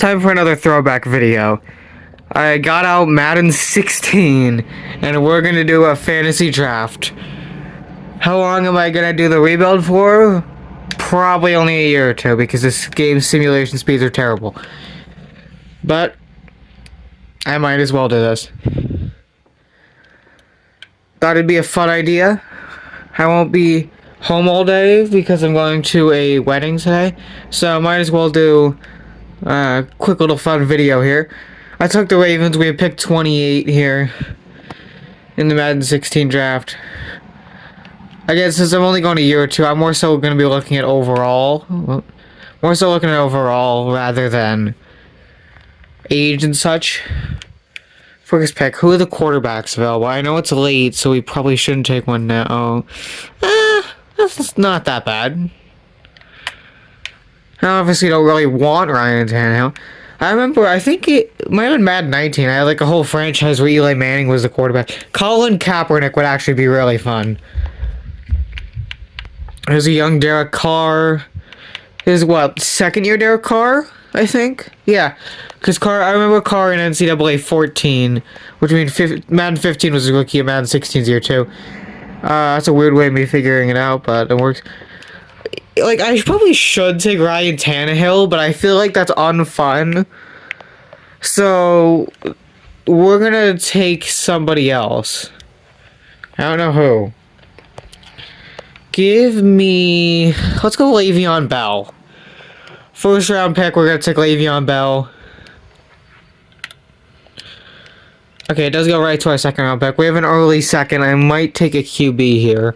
time for another throwback video. I got out Madden 16, and we're gonna do a fantasy draft. How long am I gonna do the rebuild for? Probably only a year or two, because this game's simulation speeds are terrible. But I might as well do this. Thought it'd be a fun idea. I won't be home all day because I'm going to a wedding today, so I might as well do a quick little fun video here. I took the Ravens. We had picked 28 here in the Madden 16 draft. I guess since I'm only going a year or two, I'm more so going to be looking at overall. More so looking at overall rather than age and such. First pick. Who are the quarterbacks available? I know it's late, so we probably shouldn't take one now. That's not that bad. I obviously don't really want Ryan Tannehill. I remember, I think it might have been Madden 19. I had like a whole franchise where Eli Manning was the quarterback. Colin Kaepernick would actually be really fun. There's a young Derek Carr. His what, second year Derek Carr, I think? Yeah. Because Carr, I remember Carr in NCAA 14, which means Madden 15 was a rookie and Madden 16's year too. That's a weird way of me figuring it out, but it works. Like, I probably should take Ryan Tannehill, but I feel like that's unfun. So, we're gonna take somebody else. I don't know who. Give me... Let's go Le'Veon Bell. First round pick, we're gonna take Le'Veon Bell. Okay, it does go right to our second round pick. We have an early second. I might take a QB here.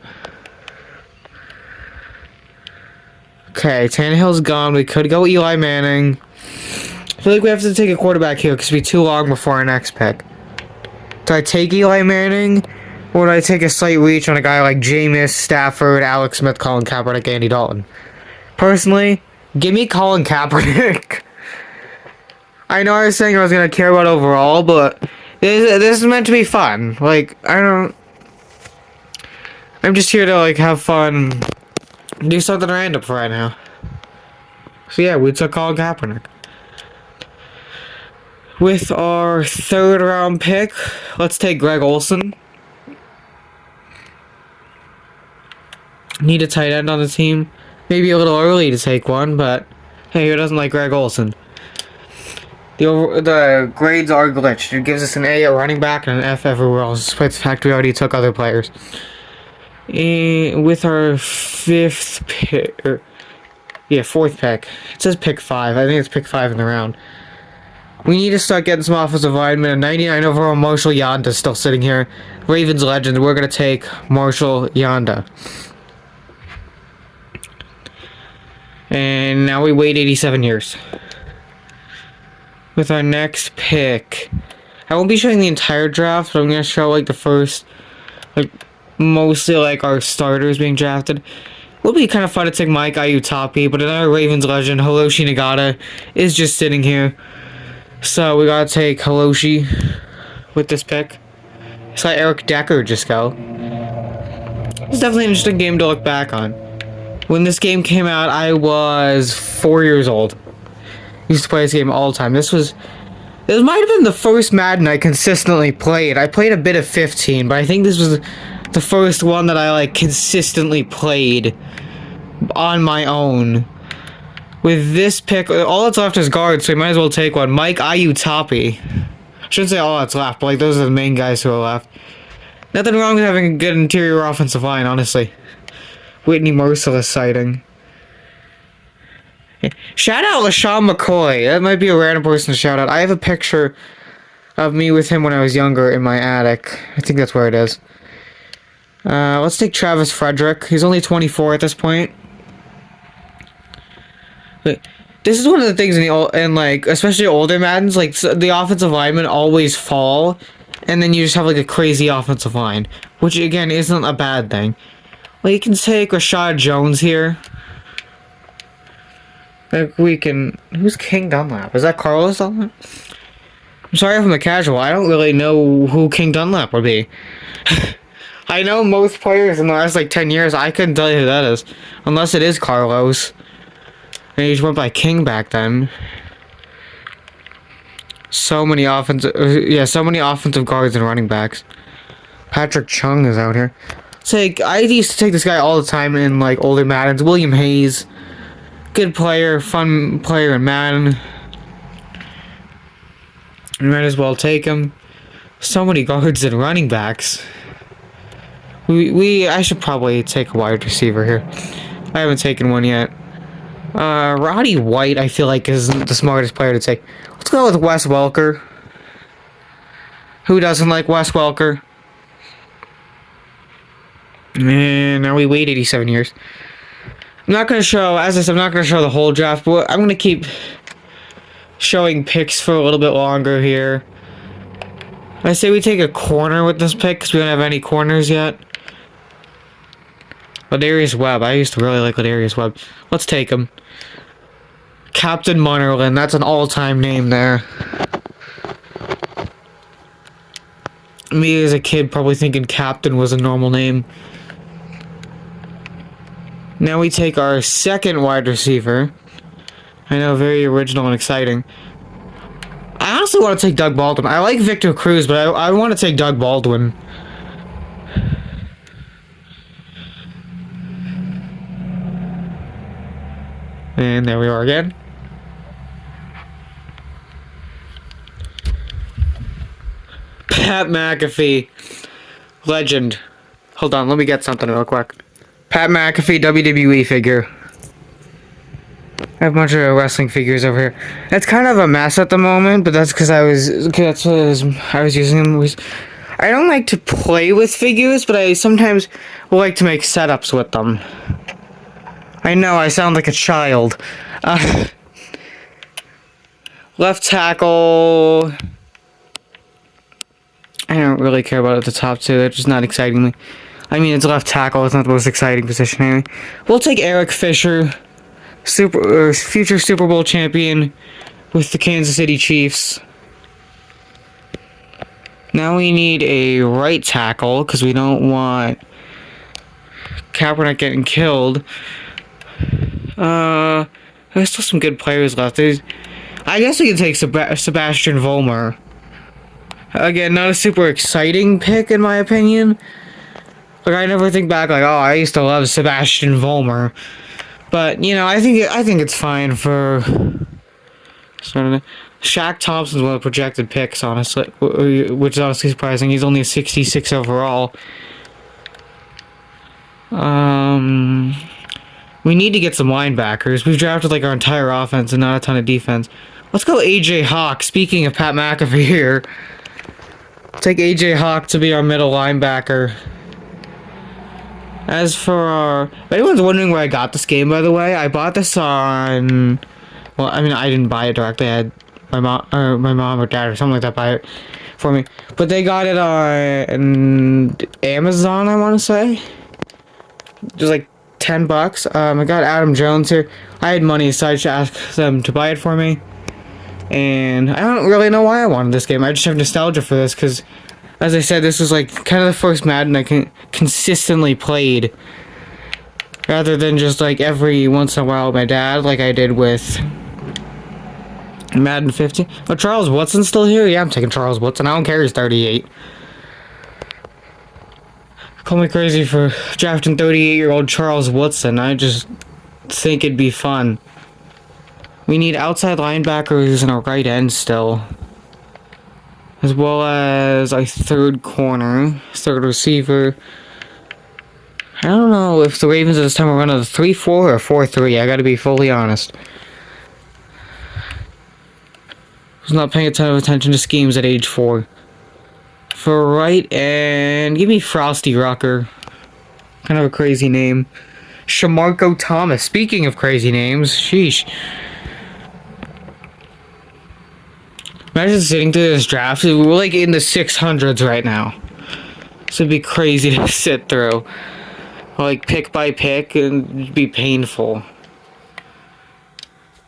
Okay, Tannehill's gone. We could go Eli Manning. I feel like we have to take a quarterback here because it'll be too long before our next pick. Do I take Eli Manning? Or do I take a slight reach on a guy like Jameis, Stafford, Alex Smith, Colin Kaepernick, Andy Dalton? Personally, give me Colin Kaepernick. I know I was saying I was going to care about overall, but this is meant to be fun. Like, I'm just here to, like, have fun. Do something random for right now. So yeah, we took Colin Kaepernick. With our third round pick, let's take Greg Olsen. Need a tight end on the team. Maybe a little early to take one, but hey, who doesn't like Greg Olsen? The grades are glitched. It gives us an A at running back and an F everywhere else, despite the fact we already took other players. With our fifth pick, fourth pick. It says pick 5. I think it's pick 5 in the round. We need to start getting some offensive linemen. A 99 overall Marshall Yanda still sitting here. Ravens legend. We're going to take Marshall Yanda. And now we wait 87 years. With our next pick. I won't be showing the entire draft, but I'm going to show like the first, like, mostly like our starters being drafted. It'll be kind of fun to take Mike Ayutapi, but another Ravens legend, Hiroshi Nagata, is just sitting here. So we gotta take Hiroshi with this pick. Let's let Eric Decker just go. It's definitely an interesting game to look back on. When this game came out, I was 4 years old. Used to play this game all the time. This might have been the first Madden I consistently played. I played a bit of 15, but I think this was the first one that I like consistently played on my own. With this pick, all that's left is guards, so we might as well take one. Mike Ayutapi. I shouldn't say all that's left, but like those are the main guys who are left. Nothing wrong with having a good interior offensive line, honestly. Whitney Merciless sighting. Shout out LaShawn McCoy. That might be a random person to shout out. I have a picture of me with him when I was younger in my attic. I think that's where it is. Let's take Travis Frederick. He's only 24 at this point. This is one of the things like especially older Maddens, like the offensive linemen always fall, and then you just have like a crazy offensive line, which again isn't a bad thing. Well, you can take Rashad Jones here. Like we can. Who's King Dunlap? Is that Carlos Dunlap? I'm sorry if I'm a casual. I don't really know who King Dunlap would be. I know most players in the last like 10 years. I couldn't tell you who that is, unless it is Carlos. And he just went by King back then. So many so many offensive guards and running backs. Patrick Chung is out here. I used to take this guy all the time in like older Maddens. William Hayes, good player, fun player in Madden. You might as well take him. So many guards and running backs. I should probably take a wide receiver here. I haven't taken one yet. Roddy White, I feel like, is the smartest player to take. Let's go with Wes Welker. Who doesn't like Wes Welker? Man, now we wait 87 years. I'm not going to show, as I said, I'm not going to show the whole draft, but I'm going to keep showing picks for a little bit longer here. I say we take a corner with this pick because we don't have any corners yet. Ladarius Webb. I used to really like Ladarius Webb. Let's take him. Captain Munnerlyn. That's an all-time name there. Me as a kid probably thinking Captain was a normal name. Now we take our second wide receiver. I know, very original and exciting. I honestly want to take Doug Baldwin. I like Victor Cruz, but I want to take Doug Baldwin. And there we are again. Pat McAfee. Legend. Hold on, let me get something real quick. Pat McAfee WWE figure. I have a bunch of wrestling figures over here. It's kind of a mess at the moment, but that's because I was using them. I don't like to play with figures, but I sometimes like to make setups with them. I know, I sound like a child. Left tackle. I don't really care about the top two. They're just not exciting me. I mean, it's left tackle. It's not the most exciting position anyway. We'll take Eric Fisher, future Super Bowl champion with the Kansas City Chiefs. Now we need a right tackle because we don't want Kaepernick getting killed. There's still some good players left. I guess we can take Sebastian Vollmer. Again, not a super exciting pick in my opinion. Like, I never think back like, oh, I used to love Sebastian Vollmer. But, you know, I think it's fine for... Shaq Thompson's one of the projected picks, honestly, which is honestly surprising. He's only a 66 overall. We need to get some linebackers. We've drafted like our entire offense and not a ton of defense. Let's go AJ Hawk. Speaking of Pat McAfee here. Take AJ Hawk to be our middle linebacker. As for our... If anyone's wondering where I got this game, by the way, I bought this on... Well, I mean, I didn't buy it directly. I had my mom or dad or something like that buy it for me. But they got it on Amazon, I want to say. It was like $10. I got Adam Jones here. I had money aside to ask them to buy it for me. And I don't really know why I wanted this game. I just have nostalgia for this because, as I said, this was like kind of the first Madden I consistently played. Rather than just like every once in a while with my dad, like I did with Madden 15. Oh, Charles Woodson's still here? Yeah, I'm taking Charles Woodson. I don't care, he's 38. Call me crazy for drafting 38-year-old Charles Woodson. I just think it'd be fun. We need outside linebackers and a right end still. As well as a third corner, third receiver. I don't know if the Ravens at this time are running a 3-4 or 4-3. I gotta be fully honest. I was not paying a ton of attention to schemes at age 4. For right end, give me Frosty Rucker. Kind of a crazy name. Shamarko Thomas. Speaking of crazy names, sheesh. Imagine sitting through this draft. We're like in the 600s right now. This would be crazy to sit through. Like pick by pick, and it'd be painful.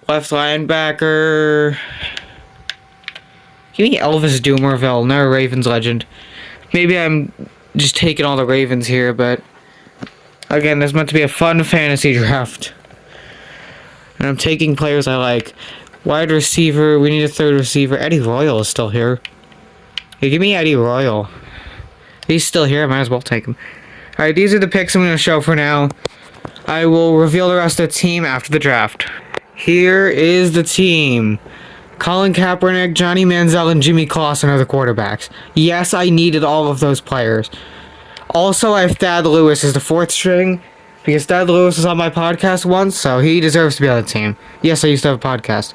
Left linebacker. Give me Elvis Dumerville, another Ravens legend. Maybe I'm just taking all the Ravens here, but again, this is meant to be a fun fantasy draft. And I'm taking players I like. Wide receiver, we need a third receiver. Eddie Royal is still here. Hey, give me Eddie Royal. He's still here, I might as well take him. Alright, these are the picks I'm going to show for now. I will reveal the rest of the team after the draft. Here is the team. Colin Kaepernick, Johnny Manziel, and Jimmy Clausen are the quarterbacks. Yes, I needed all of those players. Also, I have Thad Lewis as the fourth string, because Thad Lewis was on my podcast once, so he deserves to be on the team. Yes, I used to have a podcast.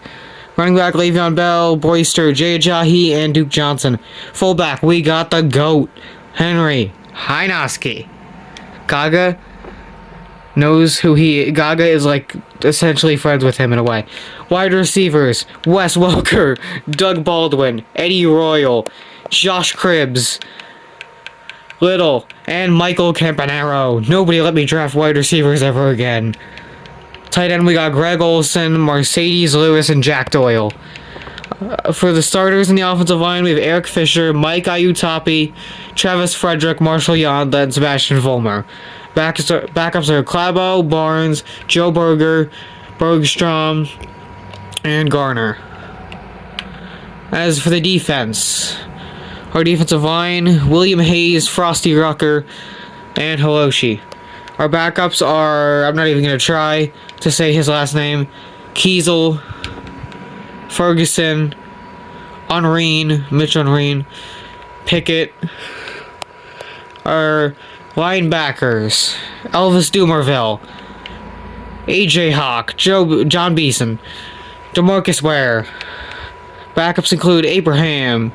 Running back, Le'Veon Bell, Boyster, Jay Ajayi, and Duke Johnson. Fullback, we got the GOAT, Henry Hynoski. Gaga knows who Gaga is like essentially friends with him in a way. Wide receivers, Wes Welker, Doug Baldwin, Eddie Royal, Josh Cribbs, Little, and Michael Campanaro. Nobody let me draft wide receivers ever again. Tight end, we got Greg Olson, Mercedes Lewis, and Jack Doyle. For the starters in the offensive line, we have Eric Fisher, Mike Iutapi, Travis Frederick, Marshall Yonda, and Sebastian Vollmer. Backups are Clabo, Barnes, Joe Bergstrom, and Garner. As for the defense, our defensive line, William Hayes, Frosty Rucker, and Hiroshi. Our backups are, I'm not even going to try to say his last name, Kiesel, Ferguson, Mitch Unreen, Pickett. Our linebackers, Elvis Dumerville, AJ Hawk, John Beeson, DeMarcus Ware. Backups include Abraham.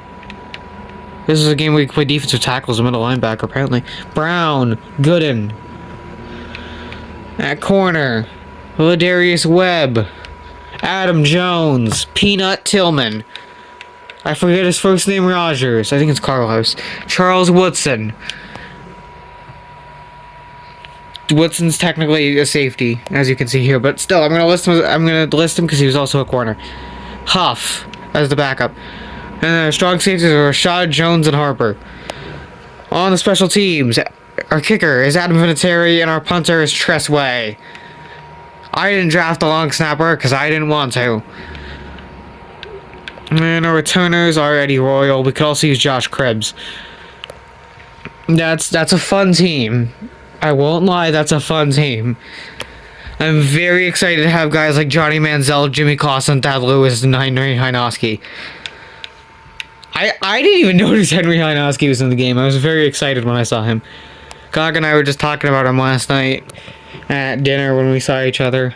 This is a game where we can play defensive tackles and middle linebacker, apparently. Brown, Gooden. At corner, Ladarius Webb, Adam Jones, Peanut Tillman. I forget his first name, Rogers. I think it's Carlos. Charles Woodson. Woodson's technically a safety, as you can see here, but still, I'm gonna list him because he was also a corner. Huff as the backup, and our strong safeties are Rashad Jones and Harper. On the special teams, our kicker is Adam Vinatieri, and our punter is Tress Way. I didn't draft a long snapper because I didn't want to. And our returners are Eddie Royal. We could also use Josh Cribbs. That's a fun team. I won't lie, that's a fun team. I'm very excited to have guys like Johnny Manziel, Jimmy Clausen, Thad Lewis, and Henry Hynoski. I didn't even notice Henry Hynoski was in the game. I was very excited when I saw him. Gog and I were just talking about him last night at dinner when we saw each other.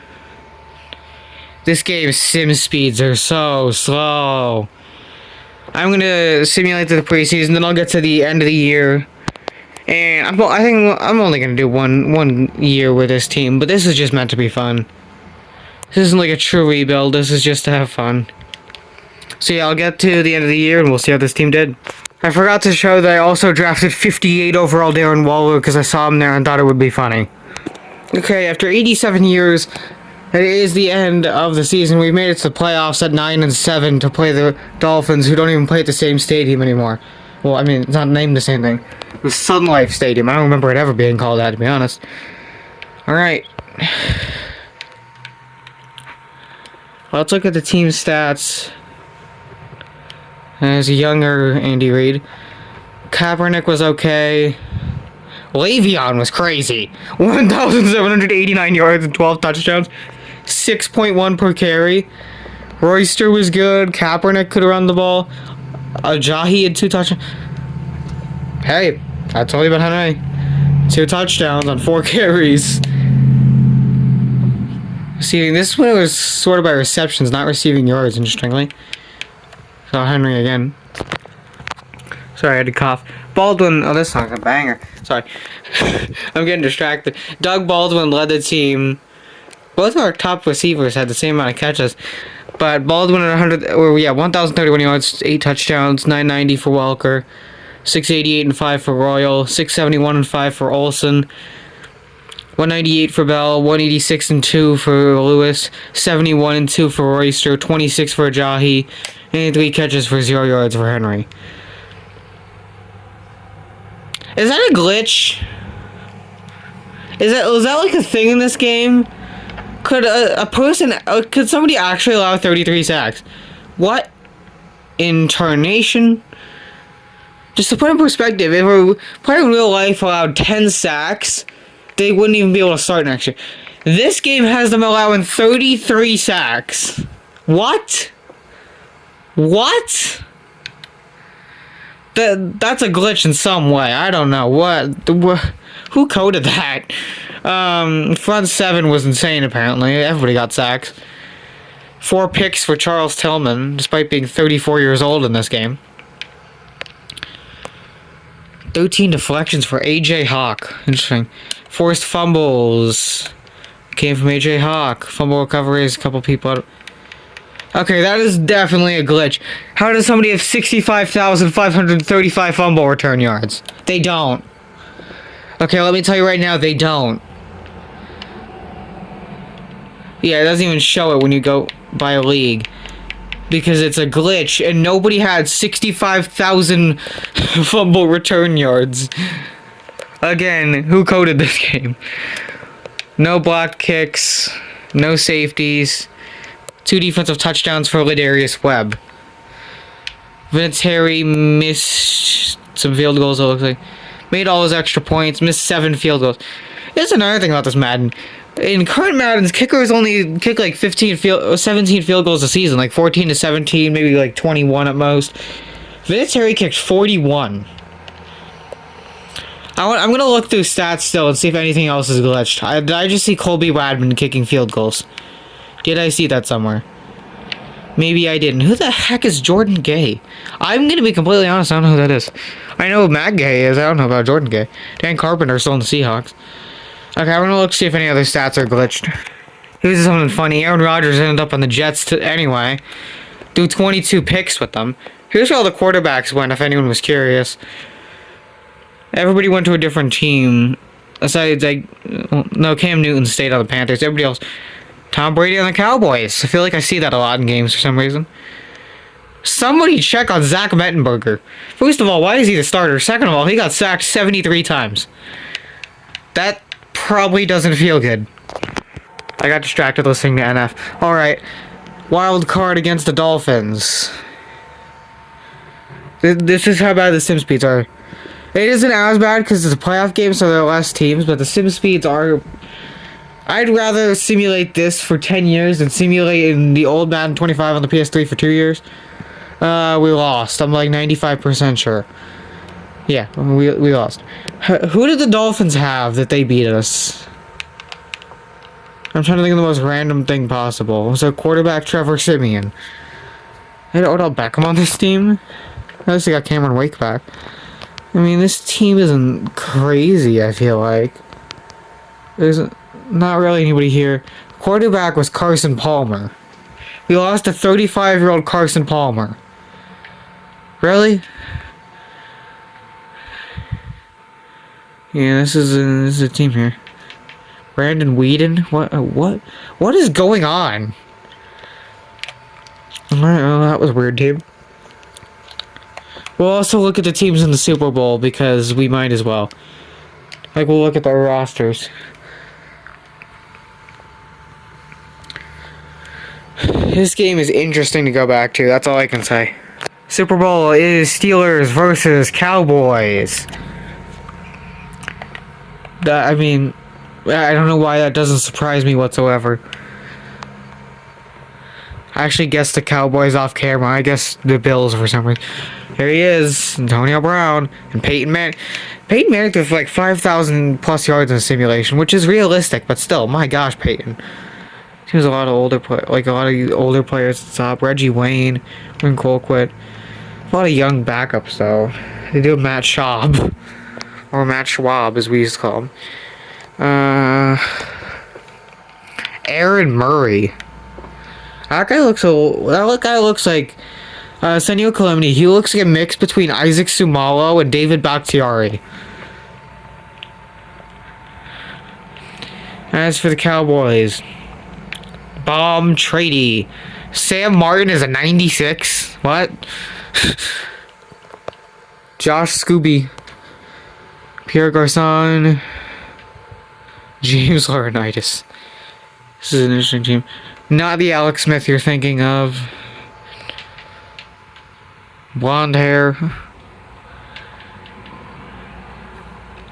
This game's sim speeds are so slow. I'm gonna simulate the preseason, then I'll get to the end of the year. And I think I'm only gonna do one year with this team, but this is just meant to be fun. This isn't like a true rebuild, this is just to have fun. So yeah, I'll get to the end of the year and we'll see how this team did. I forgot to show that I also drafted 58 overall Darren Waller because I saw him there and thought it would be funny. Okay, after 87 years, it is the end of the season. We've made it to the playoffs at 9-7 to play the Dolphins, who don't even play at the same stadium anymore. Well, I mean, it's not named the same thing. It was Sun Life Stadium. I don't remember it ever being called that, to be honest. Alright. Let's look at the team stats. There's a younger Andy Reid. Kaepernick was okay. Le'Veon was crazy. 1,789 yards and 12 touchdowns. 6.1 per carry. Royster was good. Kaepernick could run the ball. Ajayi had 2 touchdowns. Hey, I told you about Henry. 2 touchdowns on 4 carries. Receiving. This one was sorted by receptions, not receiving yards, interestingly. So Henry again. Sorry, I had to cough. Baldwin. Oh, this song's a banger. Sorry. I'm getting distracted. Doug Baldwin led the team. Both of our top receivers had the same amount of catches. But Baldwin at 1,031 yards, 8 touchdowns, 990 for Welker, 688 and 5 for Royal, 671 and 5 for Olson, 198 for Bell, 186 and 2 for Lewis, 71 and 2 for Royster, 26 for Ajayi, and 3 catches for 0 yards for Henry. Is that a glitch? Is that like a thing in this game? Could a person, could somebody actually allow 33 sacks? What in tarnation? Just to put in perspective, if a player in real life allowed 10 sacks, they wouldn't even be able to start next year. This game has them allowing 33 sacks. What? What? That's a glitch in some way. I don't know. Who coded that? Front 7 was insane, apparently. Everybody got sacks. 4 picks for Charles Tillman, despite being 34 years old in this game. 13 deflections for A.J. Hawk. Interesting. Forced fumbles. Came from A.J. Hawk. Fumble recoveries, a couple people out. Okay, that is definitely a glitch. How does somebody have 65,535 fumble return yards? They don't. Okay, let me tell you right now, they don't. Yeah, it doesn't even show it when you go by a league. Because it's a glitch, and nobody had 65,000 fumble return yards. Again, who coded this game? No blocked kicks, no safeties, 2 defensive touchdowns for Ladarius Webb. Vinatieri missed some field goals, it looks like. Made all his extra points, missed 7 field goals. Here's another thing about this Madden. In current Maddens, kickers only kick like 17 field goals a season, like 14 to 17, maybe like 21 at most. Vinatieri kicked 41. I'm gonna look through stats still and see if anything else is glitched. Did I just see Colby Wadman kicking field goals? Did I see that somewhere? Maybe I didn't. Who the heck is Jordan Gay? I'm gonna be completely honest, I don't know who that is. I know who Matt Gay is, I don't know about Jordan Gay. Dan Carpenter's still in the Seahawks. Okay, I'm gonna look see if any other stats are glitched. Here's something funny. Aaron Rodgers ended up on the Jets anyway. Do 22 picks with them. Here's where all the quarterbacks went, if anyone was curious. Everybody went to a different team. Besides, like, no, Cam Newton stayed on the Panthers. Everybody else. Tom Brady on the Cowboys. I feel like I see that a lot in games for some reason. Somebody check on Zach Mettenberger. First of all, why is he the starter? Second of all, he got sacked 73 times. That probably doesn't feel good. I got distracted listening to NF. Alright. Wild card against the Dolphins. This is how bad the sim speeds are. It isn't as bad because it's a playoff game, so there are less teams, but the sim speeds are... I'd rather simulate this for 10 years than simulate in the old Madden 25 on the PS3 for 2 years. We lost. I'm like 95% sure. Yeah, we lost. Who did the Dolphins have that they beat us? I'm trying to think of the most random thing possible. Was a quarterback Trevor Siemian? Had Odell Beckham on this team? At least they got Cameron Wake back. I mean, this team isn't crazy, I feel like. There's not really anybody here. Quarterback was Carson Palmer. We lost to 35-year-old Carson Palmer. Really? Yeah, this is a team here. Brandon Whedon? What is going on? Alright, well, that was a weird team. We'll also look at the teams in the Super Bowl because we might as well. Like, we'll look at their rosters. This game is interesting to go back to, that's all I can say. Super Bowl is Steelers versus Cowboys. I mean, I don't know why that doesn't surprise me whatsoever. I actually guessed the Cowboys off camera. I guess the Bills for some reason. Here he is, Antonio Brown and Peyton Manning. Peyton Manning threw like 5,000 plus yards in a simulation, which is realistic, but still, my gosh, Peyton. There's a lot of older players at the top. Reggie Wayne, Wayne Colquitt. A lot of young backups though. They do Matt Schaub. Or Matt Schwab, as we used to call him. Aaron Murray. That guy looks like Senio Calamity. He looks like a mix between Isaac Sumalo and David Bakhtiari. As for the Cowboys, Bomb Trady. Sam Martin is a 96. What? Josh Scooby. Pierre Garçon. James Laurinaitis. This is an interesting team. Not the Alex Smith you're thinking of. Blonde hair.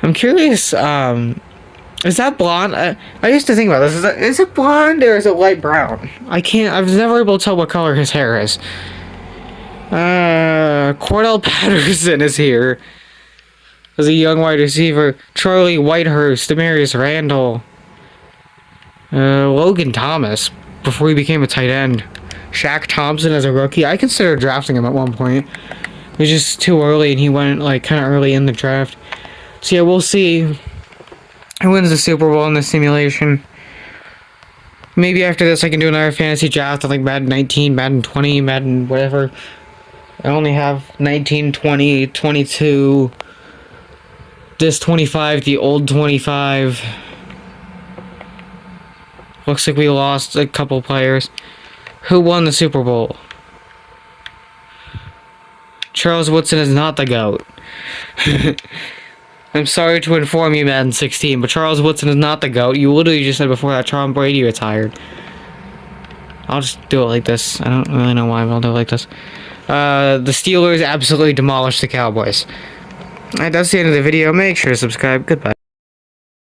I'm curious, is that blonde? I used to think about this. Is it blonde or is it light brown? I was never able to tell what color his hair is. Cordell Patterson is here. As a young wide receiver. Charlie Whitehurst, Demarius Randall. Logan Thomas, before he became a tight end. Shaq Thompson as a rookie. I considered drafting him at one point. It was just too early and he went, like, kind of early in the draft. So yeah, we'll see who wins the Super Bowl in this simulation. Maybe after this I can do another fantasy draft of like Madden 19, Madden 20, Madden whatever. I only have 19, 20, 22, this 25, the old 25. Looks like we lost a couple players. Who won the Super Bowl? Charles Woodson is not the GOAT. I'm sorry to inform you, Madden 16, but Charles Woodson is not the GOAT. You literally just said before that Tom Brady retired. I'll just do it like this. I don't really know why, but I'll do it like this. The Steelers absolutely demolished the Cowboys. Alright, that's the end of the video. Make sure to subscribe. Goodbye.